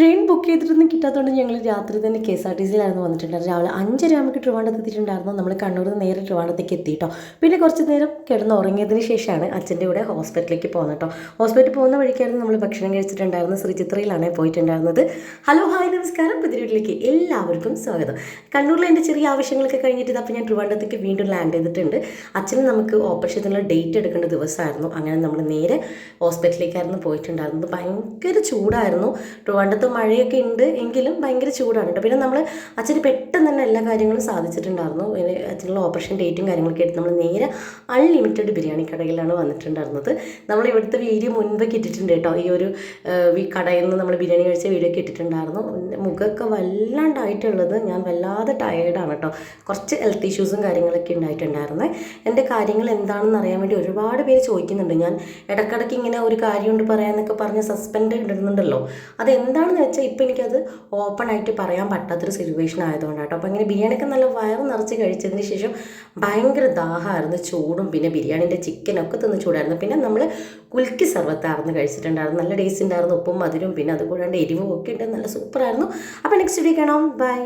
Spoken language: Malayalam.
ട്രെയിൻ ബുക്ക് ചെയ്തിട്ടൊന്നും കിട്ടാത്തതുകൊണ്ട് ഞങ്ങൾ രാത്രി തന്നെ KSRTCയിലായിരുന്നു വന്നിട്ടുണ്ടായിരുന്നു. രാവിലെ 5:30 ആകുമ്പോൾ ട്രിവാൻഡ്രത്ത് എത്തിയിട്ടുണ്ടായിരുന്നു. നമ്മൾ കണ്ണൂരിൽ നിന്ന് നേരെ ട്രിവാൻഡ്രത്തേക്ക് എത്തിയിട്ടോ. പിന്നെ കുറച്ച് നേരം കിടന്ന് ഉറങ്ങിയതിന് ശേഷമാണ് അച്ഛൻ്റെ കൂടെ ഹോസ്പിറ്റലിലേക്ക് പോകുന്നത് കേട്ടോ. ഹോസ്പിറ്റലിൽ പോകുന്ന വഴിക്കായിരുന്നു നമ്മൾ ഭക്ഷണം കഴിച്ചിട്ടുണ്ടായിരുന്നത്. ശ്രീചിത്രയിലാണ് പോയിട്ടുണ്ടായിരുന്നത്. ഹലോ ഹായ് നമസ്കാരം, പുതിയ വീട്ടിലേക്ക് എല്ലാവർക്കും സ്വാഗതം. കണ്ണൂരിൽ എൻ്റെ ചെറിയ ആവശ്യങ്ങളൊക്കെ കഴിഞ്ഞിട്ട് അപ്പോൾ ഞാൻ ട്രിവാൻഡ്രത്തേക്ക് വീണ്ടും ലാൻഡ് ചെയ്തിട്ടുണ്ട്. അച്ഛന് നമുക്ക് ഓപ്പറേഷനുള്ള ഡേറ്റ് എടുക്കേണ്ട ദിവസമായിരുന്നു. അങ്ങനെ നമ്മൾ നേരെ ഹോസ്പിറ്റലിലേക്കായിരുന്നു പോയിട്ടുണ്ടായിരുന്നത്. ഭയങ്കര ചൂടായിരുന്നു. ട്രിവാൻഡ്രത്ത് മഴയൊക്കെ ഉണ്ട് എങ്കിലും ഭയങ്കര ചൂടാണ് കേട്ടോ. പിന്നെ നമ്മൾ അച്ഛന് പെട്ടെന്ന് തന്നെ എല്ലാ കാര്യങ്ങളും സാധിച്ചിട്ടുണ്ടായിരുന്നു. അച്ഛനുള്ള ഓപ്പറേഷൻ ഡേറ്റും കാര്യങ്ങളൊക്കെ എടുത്ത് നമ്മൾ നേരെ അൺലിമിറ്റഡ് ബിരിയാണി കടയിലാണ് വന്നിട്ടുണ്ടായിരുന്നത്. നമ്മൾ ഇവിടുത്തെ വീഡിയോ മുൻപൊക്കെ ഇട്ടിട്ടുണ്ട് കേട്ടോ. ഈ ഒരു കടയിൽ നിന്ന് നമ്മൾ ബിരിയാണി കഴിച്ച വീഡിയോ ഒക്കെ ഇട്ടിട്ടുണ്ടായിരുന്നു. മുഖമൊക്കെ വല്ലാണ്ടായിട്ടുള്ളത്, ഞാൻ വല്ലാതെ ടയേർഡാണ് കേട്ടോ. കുറച്ച് ഹെൽത്ത് ഇഷ്യൂസും കാര്യങ്ങളൊക്കെ ഉണ്ടായിട്ടുണ്ടായിരുന്നു. എൻ്റെ കാര്യങ്ങൾ എന്താണെന്ന് അറിയാൻ വേണ്ടി ഒരുപാട് പേര് ചോദിക്കുന്നുണ്ട്. ഞാൻ ഇടയ്ക്കിടയ്ക്ക് ഇങ്ങനെ ഒരു കാര്യമുണ്ട് പറയാമെന്നൊക്കെ പറഞ്ഞ് സസ്പെൻഡ് ഇടുന്നുണ്ടല്ലോ, അതെന്താണെന്ന് വെച്ചാൽ ഇപ്പോൾ എനിക്കത് ഓപ്പൺ ആയിട്ട് പറയാൻ പറ്റാത്തൊരു സിറ്റുവേഷൻ ആയതുകൊണ്ടാണ് കേട്ടോ. അപ്പോൾ ഇങ്ങനെ ബിരിയാണിയൊക്കെ നല്ല വയറ് നിറച്ച് കഴിച്ചതിന് ശേഷം ഭയങ്കര ദാഹമായിരുന്നു, ചൂടും പിന്നെ ബിരിയാണിൻ്റെ ചിക്കനൊക്കെ തിന്ന് ചൂടായിരുന്നു. പിന്നെ നമ്മൾ കുൽക്കി സർവത്തായിരുന്നു കഴിച്ചിട്ടുണ്ടായിരുന്നു. നല്ല ടേസ്റ്റ് ഉണ്ടായിരുന്നു, ഉപ്പും മധുരവും പിന്നെ അതുകൂടാണ്ട് എരിവും ഒക്കെ ഉണ്ട്, നല്ല സൂപ്പറായിരുന്നു. അപ്പോൾ നെക്സ്റ്റ് വീഡിയോ കാണാം, ബൈ.